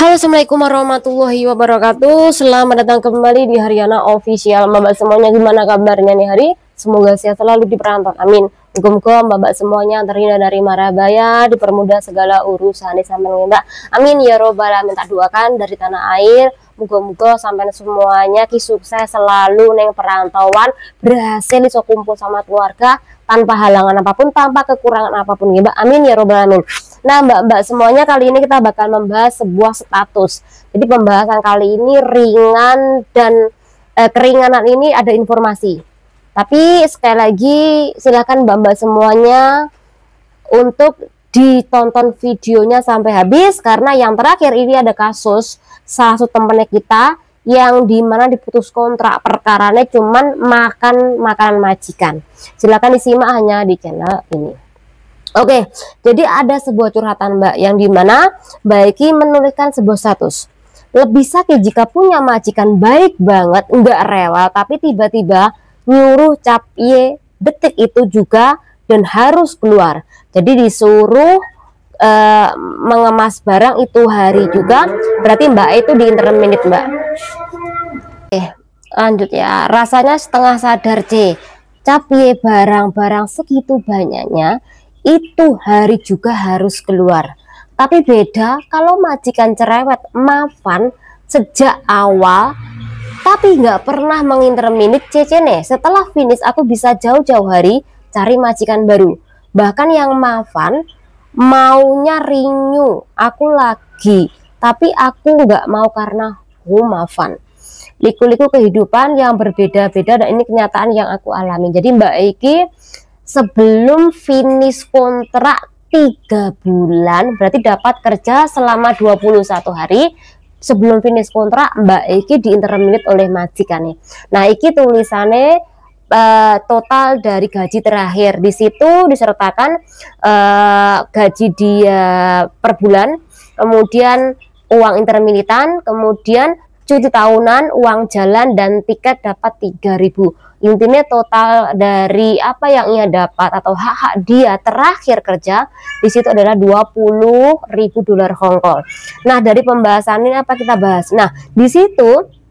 Halo, assalamualaikum warahmatullahi wabarakatuh. Selamat datang kembali di Haryana Official. Mbak semuanya, gimana kabarnya nih hari? Semoga sehat selalu di perantauan. Amin. Muga-muga mbak semuanya terhindar dari mara bahaya, dipermudah segala urusan di samping mbak. Amin ya robbal alamin. Tak doakan dari tanah air. Muga-muga sampai semuanya sukses selalu neng perantauan, berhasil iso kumpul sama keluarga tanpa halangan apapun, tanpa kekurangan apapun ya mbak. Amin ya robbal alamin. Nah mbak semuanya, kali ini kita bakal membahas sebuah status. Jadi pembahasan kali ini ringan dan keringanan ini ada informasi. Tapi sekali lagi silakan mbak semuanya untuk ditonton videonya sampai habis, karena yang terakhir ini ada kasus salah satu temennya kita yang dimana diputus kontrak, perkaranya cuman makan makanan majikan. Silakan disimak hanya di channel ini. Oke, jadi ada sebuah curhatan mbak yang dimana Mbak Eki menuliskan sebuah status. Lebih sakit jika punya majikan baik banget, enggak rewel, tapi tiba-tiba nyuruh cap ye detik itu juga dan harus keluar. Jadi disuruh mengemas barang itu hari juga, berarti mbak itu di interminute mbak. Lanjut ya, rasanya setengah sadar C. Cap ye barang-barang segitu banyaknya itu hari juga harus keluar. Tapi beda kalau majikan cerewet maafan sejak awal tapi nggak pernah menginterminit CC nih. Setelah finish aku bisa jauh-jauh hari cari majikan baru. Bahkan yang maafan maunya renew aku lagi, tapi aku nggak mau karena maafan. Liku-liku kehidupan yang berbeda-beda, dan ini kenyataan yang aku alami. Jadi Mbak Eki sebelum finish kontrak 3 bulan berarti dapat kerja selama 21 hari. Sebelum finish kontrak Mbak Eki diinterminate oleh majikan nih. Nah iki tulisannya total dari gaji terakhir, di situ disertakan gaji dia per bulan, kemudian uang interminitan, kemudian cuti tahunan, uang jalan, dan tiket dapat 3.000. Intinya total dari apa yang ia dapat atau hak-hak dia terakhir kerja di situ adalah 20.000 dolar Hongkong. Nah, dari pembahasan ini apa kita bahas? Nah, di situ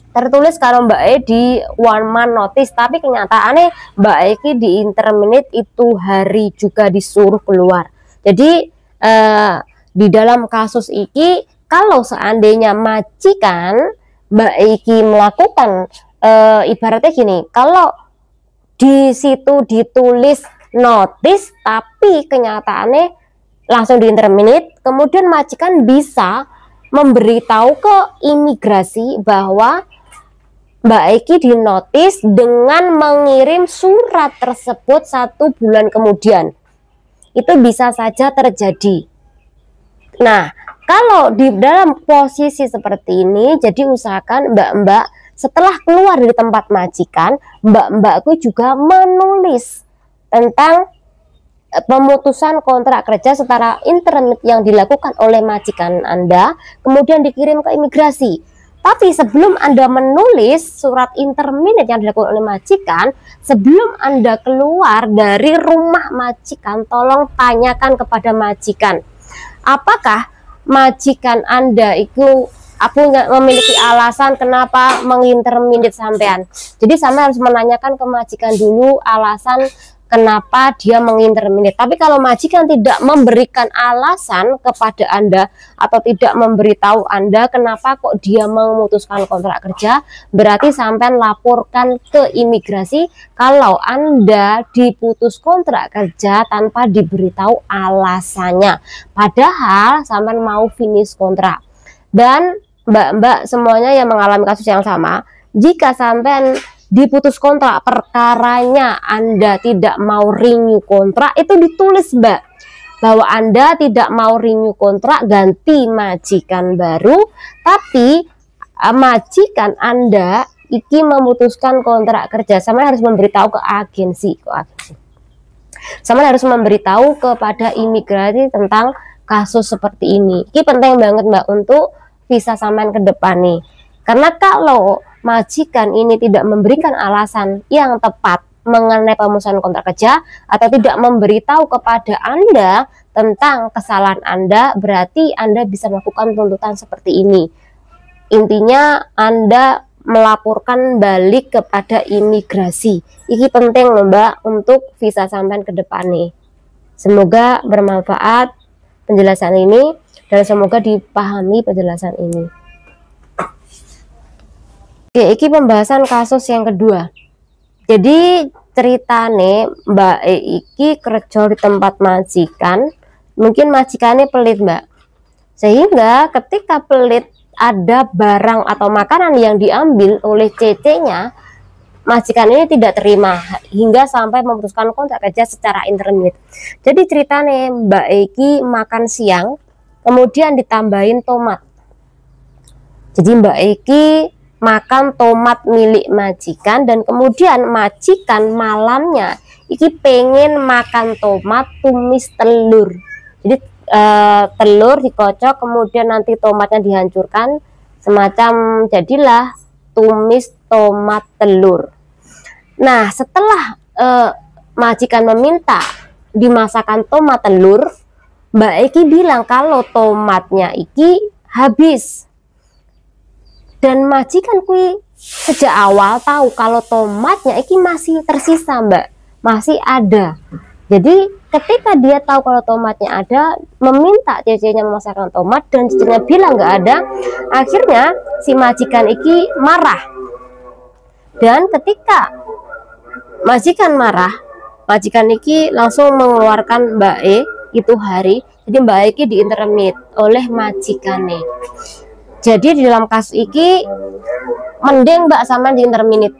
tertulis kalau Mbak E di one month notice, tapi kenyataannya Mbak Eki di interminate itu hari juga disuruh keluar. Jadi di dalam kasus ini, kalau seandainya majikan Mbak Eki melakukan ibaratnya gini, kalau di situ ditulis notice tapi kenyataannya langsung diinterminate, kemudian majikan bisa memberitahu ke imigrasi bahwa Mbak Eki dinotis dengan mengirim surat tersebut 1 bulan kemudian. Itu bisa saja terjadi. Nah, kalau di dalam posisi seperti ini, jadi usahakan mbak-mbak setelah keluar dari tempat majikan, mbak-mbakku juga menulis tentang pemutusan kontrak kerja secara internet yang dilakukan oleh majikan Anda, kemudian dikirim ke imigrasi. Tapi sebelum Anda menulis surat interminate yang dilakukan oleh majikan, sebelum Anda keluar dari rumah majikan, tolong tanyakan kepada majikan, apakah majikan Anda itu memiliki alasan kenapa menginterminate sampean. Jadi sama harus menanyakan ke majikan dulu alasan kenapa dia menginterminate. Tapi kalau majikan tidak memberikan alasan kepada Anda atau tidak memberitahu Anda kenapa kok dia memutuskan kontrak kerja, berarti sampean laporkan ke imigrasi kalau Anda diputus kontrak kerja tanpa diberitahu alasannya. Padahal sampean mau finish kontrak. Dan mbak-mbak semuanya yang mengalami kasus yang sama, jika sampean diputus kontrak perkaranya Anda tidak mau renew kontrak, itu ditulis mbak bahwa Anda tidak mau renew kontrak, ganti majikan baru, tapi majikan Anda iki memutuskan kontrak kerja, sama harus memberitahu ke agensi, sama harus memberitahu kepada imigrasi tentang kasus seperti ini. Ini penting banget mbak untuk visa sampean ke depan nih, karena kalau majikan ini tidak memberikan alasan yang tepat mengenai pemutusan kontrak kerja atau tidak memberitahu kepada Anda tentang kesalahan Anda, berarti Anda bisa melakukan tuntutan seperti ini. Intinya Anda melaporkan balik kepada imigrasi. Ini penting loh Mbak untuk visa sampean ke depan nih. Semoga bermanfaat penjelasan ini dan semoga dipahami penjelasan ini. Oke, ini pembahasan kasus yang kedua. Jadi ceritane Mbak E iki kerja di tempat majikan, mungkin majikannya pelit Mbak, sehingga ketika pelit ada barang atau makanan yang diambil oleh CC-nya, majikan ini tidak terima hingga sampai memutuskan kontrak kerja secara intermit. Jadi ceritanya Mbak Eki makan siang kemudian ditambahin tomat. Jadi Mbak Eki makan tomat milik majikan dan kemudian majikan malamnya iki pengen makan tomat tumis telur. Jadi telur dikocok kemudian nanti tomatnya dihancurkan, semacam jadilah tumis tomat telur. Nah setelah majikan meminta dimasakkan tomat telur, Mbak Eki bilang kalau tomatnya iki habis. Dan majikan kui sejak awal tahu kalau tomatnya iki masih tersisa Mbak, masih ada. Jadi ketika dia tahu kalau tomatnya ada, meminta CC-nya memasakkan tomat dan CC-nya bilang nggak ada, akhirnya si majikan iki marah. Dan ketika majikan marah, majikan iki langsung mengeluarkan Mbak E itu hari. Jadi Mbak E iki diintermit oleh majikannya. Jadi di dalam kasus ini mending Mbak sama di interminit,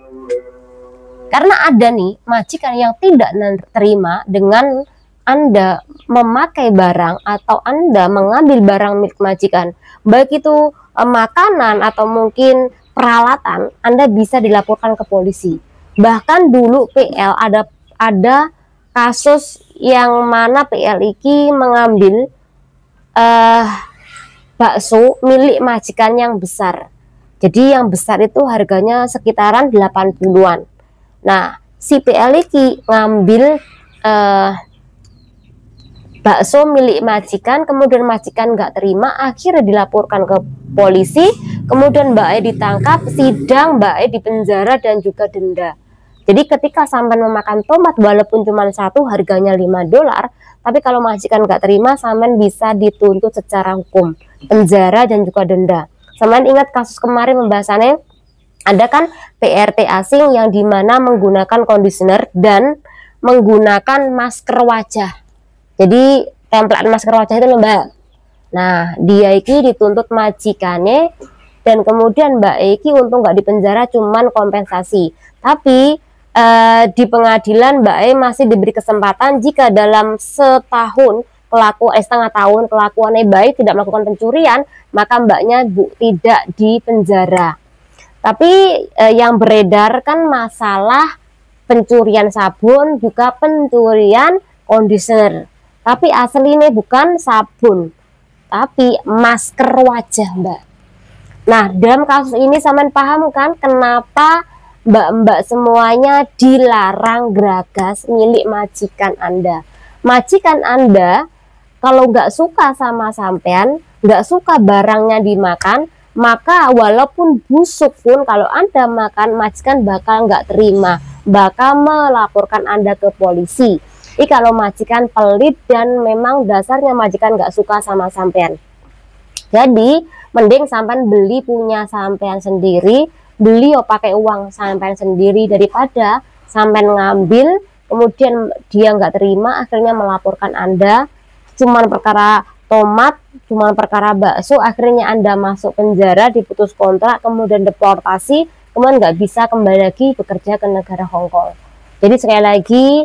karena ada nih majikan yang tidak terima dengan Anda memakai barang atau Anda mengambil barang milik majikan, baik itu makanan atau mungkin peralatan, Anda bisa dilaporkan ke polisi. Bahkan dulu PL ada kasus yang mana PL ini mengambil bakso milik majikan yang besar. Jadi yang besar itu harganya sekitaran 80-an. Nah, si PL ini ngambil bakso milik majikan, kemudian majikan nggak terima, akhirnya dilaporkan ke polisi, kemudian Mbak E ditangkap, sidang, Mbak E dipenjara dan juga denda. Jadi ketika sampean memakan tomat walaupun cuma satu harganya $5, tapi kalau majikan nggak terima sampean bisa dituntut secara hukum, penjara dan juga denda. Sampean ingat kasus kemarin pembahasannya, ada kan PRT asing yang dimana menggunakan conditioner dan menggunakan masker wajah. Jadi tempelan masker wajah itu Mbak. Nah dia iki dituntut majikannya dan kemudian Mbak Eki untung nggak dipenjara, cuman kompensasi. Tapi di pengadilan Mbak E masih diberi kesempatan jika dalam setahun setengah tahun kelakuannya baik, tidak melakukan pencurian, maka mbaknya tidak dipenjara. Tapi yang beredar kan masalah pencurian sabun juga pencurian conditioner, tapi aslinya bukan sabun tapi masker wajah Mbak. Nah dalam kasus ini sampean paham kan kenapa mbak-mbak semuanya dilarang geragas milik majikan Anda. Majikan Anda kalau nggak suka sama sampean, nggak suka barangnya dimakan, maka walaupun busuk pun kalau Anda makan, majikan bakal nggak terima, bakal melaporkan Anda ke polisi. Ini kalau majikan pelit dan memang dasarnya majikan nggak suka sama sampean. Jadi mending sampean beli punya sampean sendiri, beli pakai uang sampean sendiri daripada sampean ngambil kemudian dia nggak terima akhirnya melaporkan Anda cuman perkara tomat, cuman perkara bakso, akhirnya Anda masuk penjara, diputus kontrak, kemudian deportasi, kemudian nggak bisa kembali lagi bekerja ke negara Hongkong. Jadi sekali lagi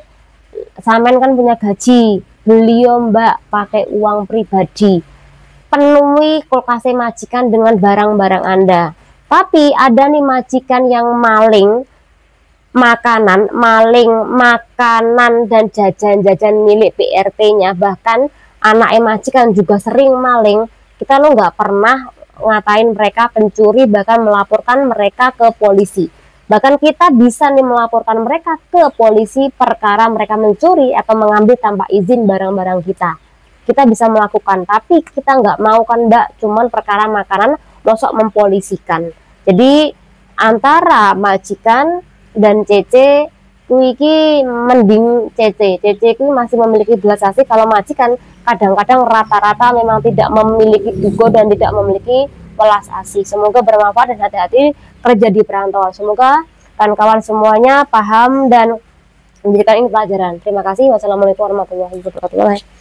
sampean kan punya gaji, beliau Mbak pakai uang pribadi, penuhi kulkasnya majikan dengan barang-barang Anda. Tapi ada nih majikan yang maling makanan, dan jajan-jajan milik PRT-nya, bahkan anaknya majikan juga sering maling. Kita lo nggak pernah ngatain mereka pencuri, bahkan melaporkan mereka ke polisi. Bahkan kita bisa nih melaporkan mereka ke polisi perkara mereka mencuri atau mengambil tanpa izin barang-barang kita. kita bisa melakukan, tapi kita nggak mau kan Mbak, cuman perkara makanan mosok mempolisikan. Jadi antara majikan dan Cece kuiki mending Cece kuwi masih memiliki belas asih. Kalau majikan kadang-kadang rata-rata memang tidak memiliki dugo dan tidak memiliki welas asih. Semoga bermanfaat dan hati-hati kerja di perantauan. Semoga kawan-kawan semuanya paham dan menjadikan ini pelajaran. Terima kasih. Wassalamualaikum warahmatullahi wabarakatuh.